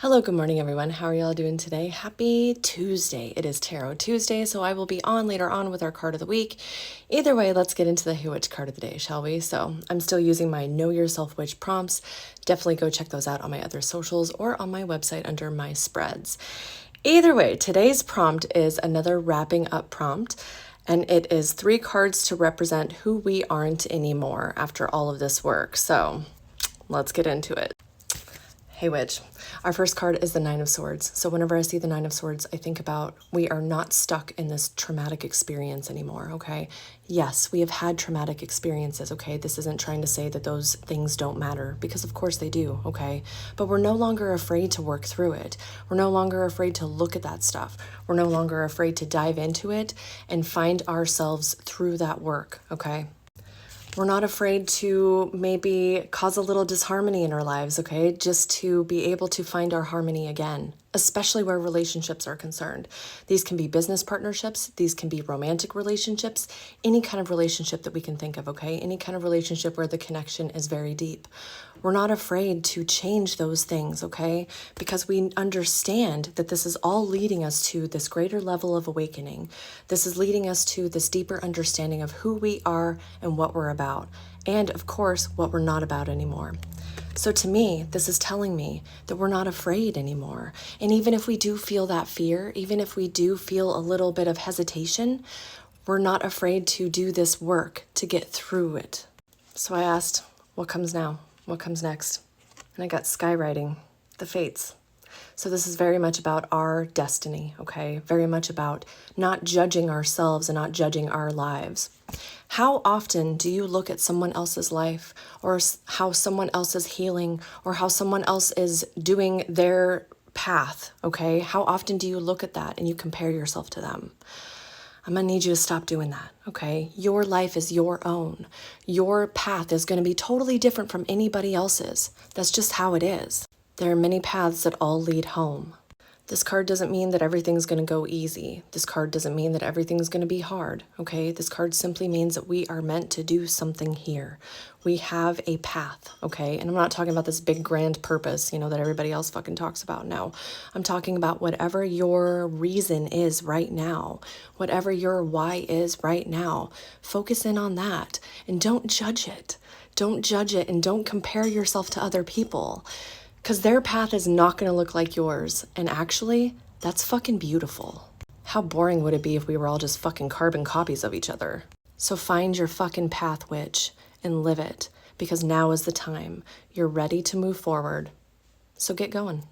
Hello, good morning, everyone. How are y'all doing today? Happy Tuesday. It is Tarot Tuesday, so I will be on later on with our card of the week. Either way, let's get into the Who Witch card of the day, shall we? So I'm still using my Know Yourself Witch prompts. Definitely go check those out on my other socials or on my website under my spreads. Either way, today's prompt is another wrapping up prompt, and it is 3 cards to represent who we aren't anymore after all of this work. So let's get into it. Hey Witch, our first card is the Nine of Swords. So whenever I see the Nine of Swords, I think about we are not stuck in this traumatic experience anymore, okay? Yes, we have had traumatic experiences, okay? This isn't trying to say that those things don't matter, because of course they do, okay? But we're no longer afraid to work through it. We're no longer afraid to look at that stuff. We're no longer afraid to dive into it and find ourselves through that work, okay? We're not afraid to maybe cause a little disharmony in our lives, okay? Just to be able to find our harmony again, especially where relationships are concerned. These can be business partnerships, these can be romantic relationships, any kind of relationship that we can think of, okay? Any kind of relationship where the connection is very deep. We're not afraid to change those things, okay? Because we understand that this is all leading us to this greater level of awakening. This is leading us to this deeper understanding of who we are and what we're about. And of course, what we're not about anymore. So to me, this is telling me that we're not afraid anymore. And even if we do feel that fear, even if we do feel a little bit of hesitation, we're not afraid to do this work to get through it. So I asked, what comes now? What comes next? And I got skywriting, the fates. So this is very much about our destiny, okay? Very much about not judging ourselves and not judging our lives. How often do you look at someone else's life, or how someone else is healing, or how someone else is doing their path, okay? How often do you look at that and you compare yourself to them? I'm gonna need you to stop doing that, okay? Your life is your own. Your path is gonna be totally different from anybody else's. That's just how it is. There are many paths that all lead home. This card doesn't mean that everything's gonna go easy. This card doesn't mean that everything's gonna be hard, okay? This card simply means that we are meant to do something here. We have a path, okay? And I'm not talking about this big grand purpose, that everybody else fucking talks about. No, I'm talking about whatever your reason is right now, whatever your why is right now. Focus in on that and don't judge it. Don't judge it and don't compare yourself to other people. Because their path is not going to look like yours. And actually, that's fucking beautiful. How boring would it be if we were all just fucking carbon copies of each other? So find your fucking path, Witch, and live it. Because now is the time. You're ready to move forward. So get going.